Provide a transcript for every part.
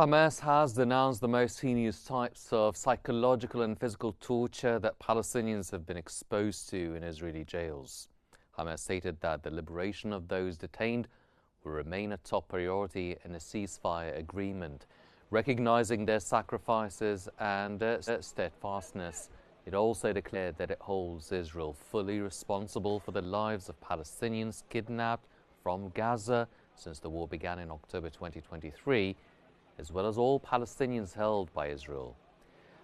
Hamas has denounced the most heinous types of psychological and physical torture that Palestinians have been exposed to in Israeli jails. Hamas stated that the liberation of those detained will remain a top priority in a ceasefire agreement, recognizing their sacrifices and their steadfastness. It also declared that it holds Israel fully responsible for the lives of Palestinians kidnapped from Gaza since the war began in October 2023, as well as all Palestinians held by Israel.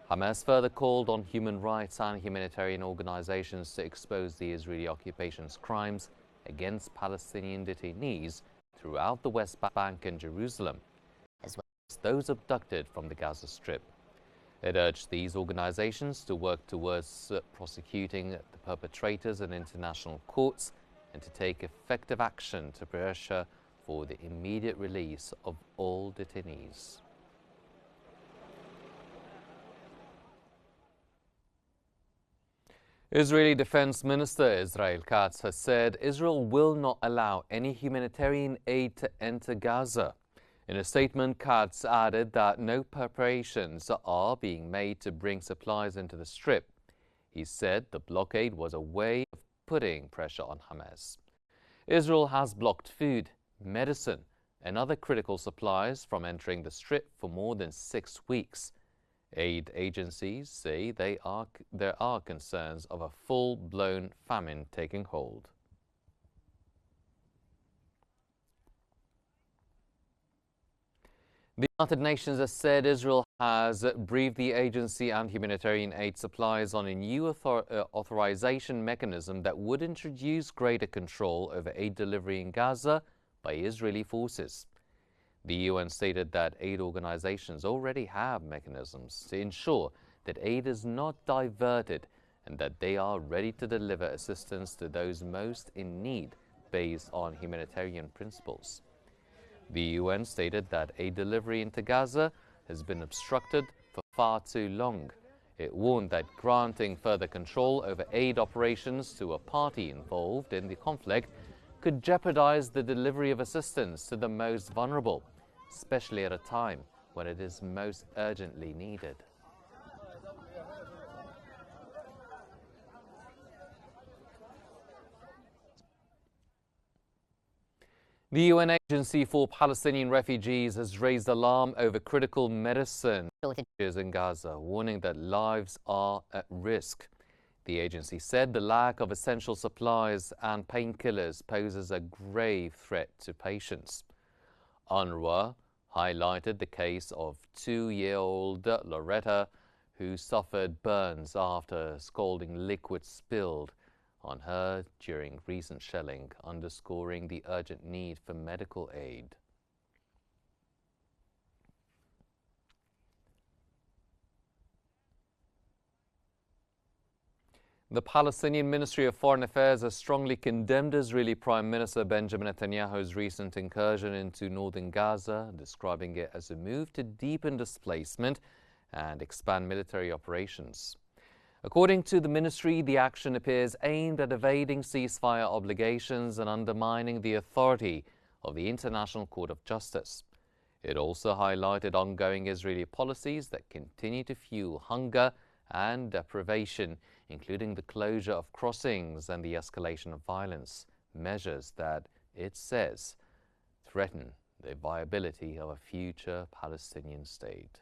Hamas further called on human rights and humanitarian organizations to expose the Israeli occupation's crimes against Palestinian detainees throughout the West Bank and Jerusalem, as well as those abducted from the Gaza Strip. It urged these organizations to work towards prosecuting the perpetrators in international courts and to take effective action to pressure for the immediate release of all detainees. Israeli Defense Minister Israel Katz has said Israel will not allow any humanitarian aid to enter Gaza. In a statement, Katz added that no preparations are being made to bring supplies into the Strip. He said the blockade was a way of putting pressure on Hamas. Israel has blocked food, medicine, and other critical supplies from entering the Strip for more than 6 weeks. Aid agencies say there are concerns of a full-blown famine taking hold. The United Nations has said Israel has briefed the agency and humanitarian aid supplies on a new authorization mechanism that would introduce greater control over aid delivery in Gaza by Israeli forces. The UN stated that aid organizations already have mechanisms to ensure that aid is not diverted and that they are ready to deliver assistance to those most in need based on humanitarian principles. The UN stated that aid delivery into Gaza has been obstructed for far too long. It warned that granting further control over aid operations to a party involved in the conflict could jeopardize the delivery of assistance to the most vulnerable, especially at a time when it is most urgently needed. The UN Agency for Palestinian Refugees has raised alarm over critical medicine shortages in Gaza, warning that lives are at risk. The agency said the lack of essential supplies and painkillers poses a grave threat to patients. UNRWA highlighted the case of 2-year-old Loretta, who suffered burns after scalding liquid spilled on her during recent shelling, underscoring the urgent need for medical aid. The Palestinian Ministry of Foreign Affairs has strongly condemned Israeli Prime Minister Benjamin Netanyahu's recent incursion into northern Gaza, describing it as a move to deepen displacement and expand military operations. According to the ministry, the action appears aimed at evading ceasefire obligations and undermining the authority of the International Court of Justice. It also highlighted ongoing Israeli policies that continue to fuel hunger and deprivation, including the closure of crossings and the escalation of violence, measures that, it says, threaten the viability of a future Palestinian state.